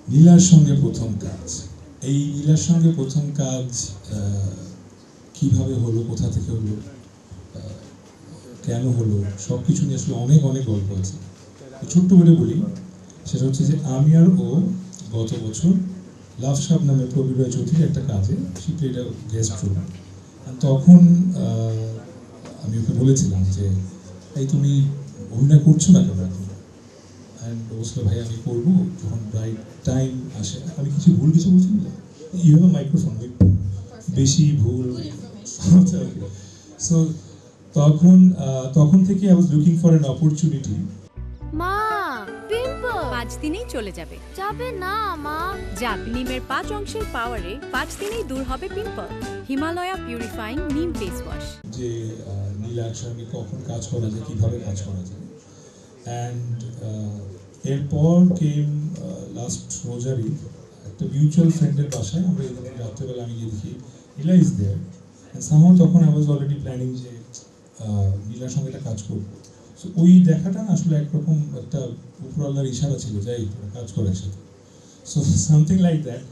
নীলার সঙ্গে প্রথম কাজ, এই নীলার সঙ্গে প্রথম কাজ কিভাবে হলো, কোথা থেকে হলো, কেন হলো, সব কিছু নিয়ে আসলে অনেক অনেক গল্প আছে। ছোট্ট করে বলি, সেটা হচ্ছে যে আমি আর ও গত বছর লাভ সাপ নামে প্রবীর রায় চৌধুরীর একটা কাজে সে প্লেড গেস্ট রোল। তখন আমি ওকে বলেছিলাম যে এই তুমি অভিনয় করছো না কেন এখন? অ্যান্ড বলছিল ভাই আমি করবো যখন রাইট টাইম আসে। আমি ভুল কিছু বলছি না, ইউ হ্যাভ মাইক্রোফোন, বেশি ভুল। সো তখন থেকে I was looking for an opportunity. মা, পিম্পল 5 দিনেই চলে যাবে। যাবে না মা। যাক, নিমের 5 অংশের পাওয়ারে 5 দিনেই দূর হবে পিম্পল। হিমালয়া পিউরিফাইং নিম ফেস ওয়াশ। যে নীলার সঙ্গে কখন কাজ করা যায়, কিভাবে কাজ করা যায়। অ্যান্ড এরপর কেম লাস্ট রোজারি, একটা মিউচুয়াল ফ্রেন্ডের বাসায় আমরা রাত্রেবেলা আমি গিয়ে দেখি নীলা ইজ দেয়ার। সামহাও তখন আই ওয়াজ অলরেডি প্ল্যানিং যে নীলার সঙ্গে একটা কাজ করবো। সো ওই দেখাটা না আসলে একরকম একটা উপর আল্লাহর ইশারা ছিল, যাই কাজ করে একসাথে। So something like that.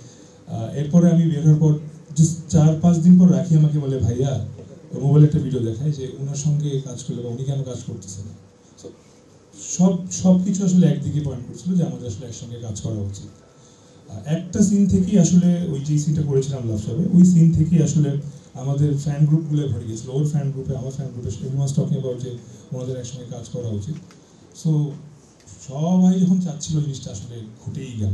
এরপরে আমি বের হওয়ার পর জাস্ট 4-5 দিন পর রাখি আমাকে বলে ভাইয়া, মোবাইলে একটা ভিডিও দেখায় যে ওনার সঙ্গে কাজ করলে বা উনি কেন কাজ করতেছে না। সব কিছু আসলে একদিকে পয়েন্ট করছিল যে আমাদের আসলে একসঙ্গে কাজ করা উচিত। একটা সিন থেকেই আসলে ওই যে সিনটা করেছিলাম লাভ সাবে, ওই সিন থেকেই আসলে আমাদের ফ্যান গ্রুপগুলো ভরে গেছিলো। ওর ফ্যান গ্রুপে, আমার ফ্যান গ্রুপে এভরিওয়ান টকিং অ্যাবাউট যে ওনাদের একসঙ্গে কাজ করা উচিত। সো সবাই যখন চাচ্ছিল জিনিসটা আসলে ঘটেই গেল।